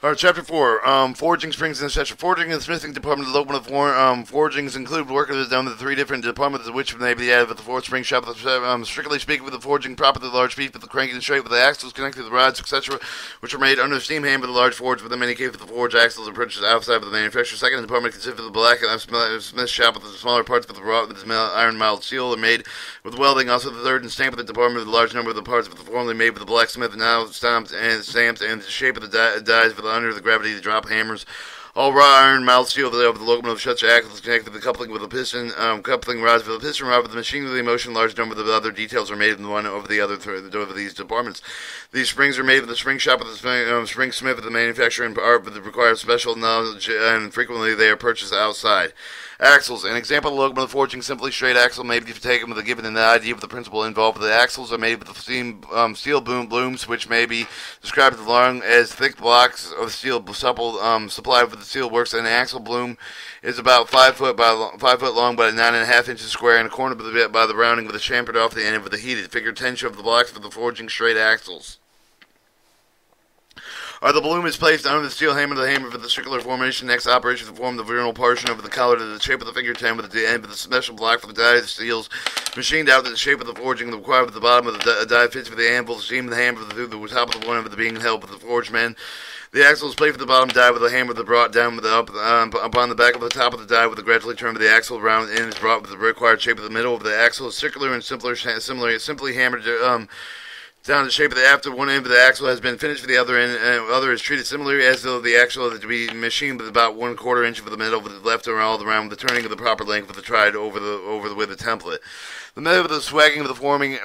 Alright, Chapter 4, Forging Springs in the Section. Forging and the Smithing Department of the Locomotive forgings include work that is done with the three different departments, of which may be added with the fourth spring shop. Strictly speaking, with the forging proper to the large piece, with the cranking straight, with the axles connected to the rods, etc., which are made under the steam hand with the large forge, with the many case with the forge axles are purchased outside of the manufacturer. Second department consists of the black smith shop with the smaller parts with the wrought with the iron mild steel are made with welding. Also, the third and stamp with the department with a large number of the parts with the formerly made with the blacksmith now stamped and the shape of the dies with the under the gravity. The drop hammers, all raw iron, mild steel of the locomotive shuts axles connected to the coupling with a piston, coupling rods with a piston rod with the machine with the motion. Large number of the other details are made in one over the other over these departments. These springs are made with the spring shop with the spring smith with the manufacturer and art, but they require special knowledge, and frequently they are purchased outside. Axles. An example of locomotive forging, simply straight axle may be taken with a given an idea of the principle involved. The axles are made with the steel blooms, which may be described as long as thick blocks of steel supple supplied with the steel works. An axle bloom is about 5 foot long, by 9.5 inches square, and a corner by the rounding with a chamfered off the end with a heated. Figure 10 show of the blocks for the forging straight axles. The bloom is placed under the steel hammer for the circular formation. Next operation to form the vernal portion of the collar to the shape of the figure 10 with the end of the special block for the die of the steels machined out to the shape of the forging required with the bottom of the die fits for the anvil, the seam of the hammer through the top of the one of the being held with the forged men. The axle is placed for the bottom die with the hammer brought down with the upon the back of the top of the die with the gradually turn of the axle around and is brought with the required shape of the middle of the axle is circular and simply hammered down to the shape of the after one end of the axle has been finished for the other end, and the other is treated similarly as though the axle is to be machined with about 1/4 inch of the middle with the left and all around with the turning of the proper length with the tried with the template. The method of the swagging of the forming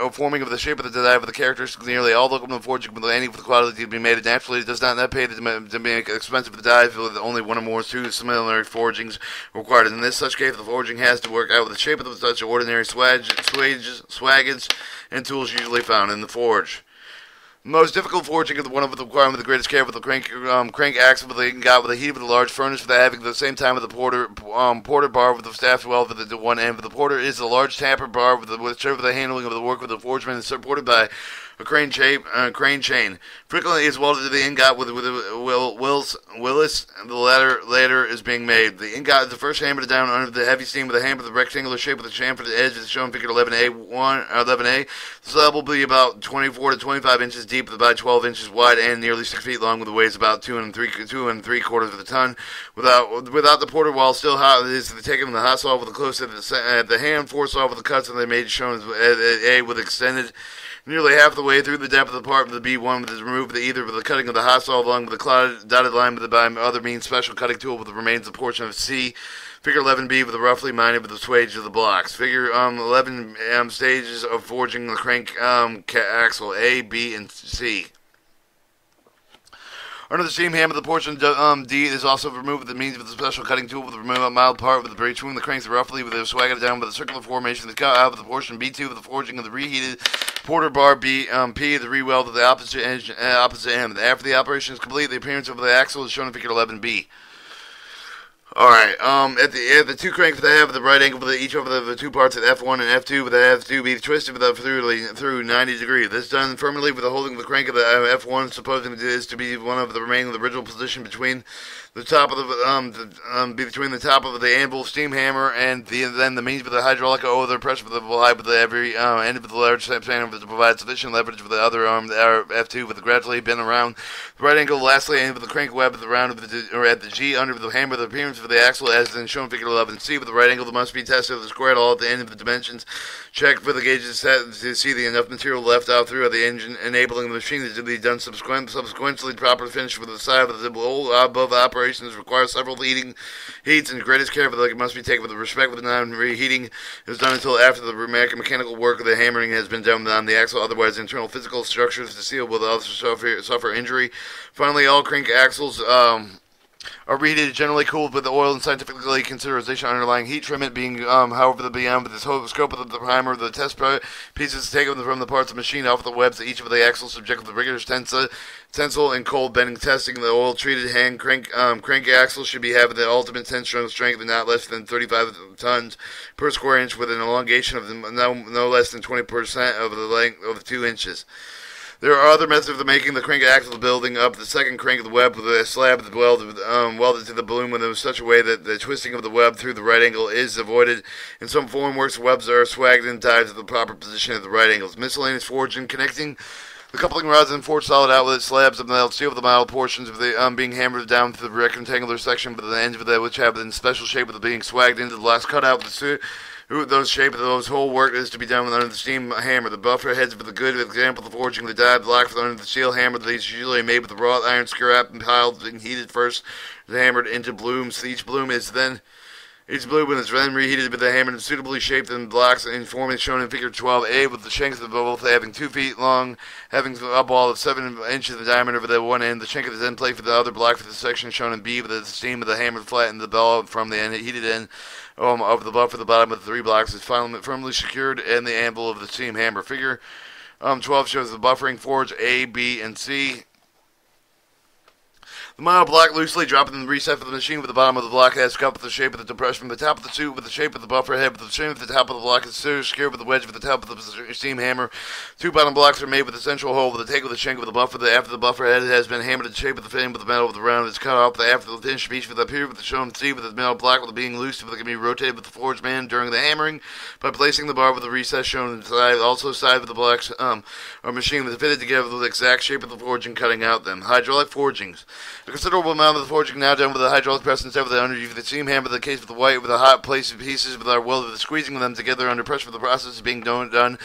of the shape of the die of the characteristics nearly all locomotive forging with any of the quality to be made naturally does not pay to make expensive the die with only one or more two similar forgings required. In this such case, the forging has to work out with the shape of such ordinary swaggage and tools usually found in the forge. The most difficult forging is the one with the requirement of the greatest care with the crank axle with the ingot with the heat with the large furnace for the having at the same time with the porter bar with the staff well with the one end of the porter is the large tamper bar with the handling of the work with the forgeman is supported by a crane chain. Frequently is welded to the ingot with willis. The latter is being made. The ingot is the first hammered down under the heavy steam with a hammer with a rectangular shape with a chamfer at the edge as shown in figure 11A. The slab will be about 24 to 25 inches deep with about 12 inches wide and nearly 6 feet long with a weight about 2 3/4 of a ton. Without the porter while still hot is taken from the hot saw with a close at the hand force off with the cuts and they made shown as A with extended. Nearly half the way through the depth of the part of the B1 is removed either with the cutting of the hot saw along with the dotted line by other means special cutting tool with the remains of the portion of C. Figure 11B with the roughly minded with the swage of the blocks. Figure 11 stages of forging the crank axle A, B, and C. Under the steam hammer, the portion D is also removed with the means of the special cutting tool with the remove mild part with the between the cranks roughly with the swagger down with the circular formation. The cut out with the portion B2 with the forging of the reheated porter bar P the re-weld of the opposite end. After the operation is complete, the appearance of the axle is shown in figure 11B. Alright, at the two cranks that have the right angle with each of the two parts at F1 and F2 with the F2 be twisted through 90 degrees. This done firmly with the holding of the crank of the F1, supposing it is to be one of the remaining of the original position between the top of between the top of the anvil steam hammer and then the means of the hydraulic or the pressure for the height with every end of the large spanner to provide sufficient leverage for the other arm, the F2 with the gradually bend around the right angle. Lastly, end with the crank web at the round of or at the G under the hammer. The appearance of the axle as in shown figure 11C with the right angle that must be tested with the square at all at the end of the dimensions. Check for the gauges set to see the enough material left out through the engine, enabling the machine to be done subsequently proper finish with the side of the above operations require several heats and greatest care for the must be taken with respect with the non-reheating is done until after the mechanical work of the hammering has been done on the axle. Otherwise, internal physical structures to seal will also suffer injury. Finally, all crank axles are reheated, generally cooled with the oil and scientifically consideration underlying heat treatment being, however, the beyond with the scope of the primer, the test pieces taken from the parts of the machine off the webs, each of the axles subject to the rigorous tensile and cold bending testing. The oil-treated hand crank axle should be having the ultimate tensile strength of not less than 35 tons per square inch with an elongation of no less than 20% of the length of 2 inches. There are other methods of making the crank act of the building up the second crank of the web with a slab welded to the balloon in such a way that the twisting of the web through the right angle is avoided. In some form works, webs are swagged and tied to the proper position at the right angles. Miscellaneous forging connecting the coupling rods and forged solid outlet slabs of the steel with the model portions of the being hammered down to the rectangular section, but the ends of it which have the special shape of the being swagged into the last cutout with the those shape of those whole work is to be done under the steam hammer. The buffer heads for the good example of forging the die block for under the steel hammer. These are usually made with the wrought iron scrap and piled and heated first, hammered into blooms. Each bloom is then reheated with the hammer and suitably shaped in blocks in form as shown in Figure 12A, with the shanks of both having 2 feet long, having a ball of 7 inches in diameter for the one end. The shank is then plate for the other block for the section shown in B, with the steam of the hammer flattened the ball from the end heated end of the buffer. The bottom of the 3 blocks is firmly secured in the anvil of the steam hammer. Figure 12 shows the buffering forge A, B, and C. The model block loosely dropping in the reset for the machine with the bottom of the block has cup with the shape of the depression from the top of the tube with the shape of the buffer head with the trim at the top of the block is secured with the wedge with the top of the steam hammer. 2 bottom blocks are made with the central hole with the take with the shank of the buffer. After the buffer head has been hammered to the shape of the frame with the metal with the round is cut off. After the thin piece with the period with the shown C with the metal block with the being loose with it can be rotated with the forge band during the hammering by placing the bar with the recess shown inside. Also side with the blocks or machine with fitted together with the exact shape of the forge and cutting out them. Hydraulic forgings. A considerable amount of the forging now done with the hydraulic press instead of the underneath the steam hammer. The case with the white with the hot place pieces with our welded, squeezing them together under pressure for the process is being done and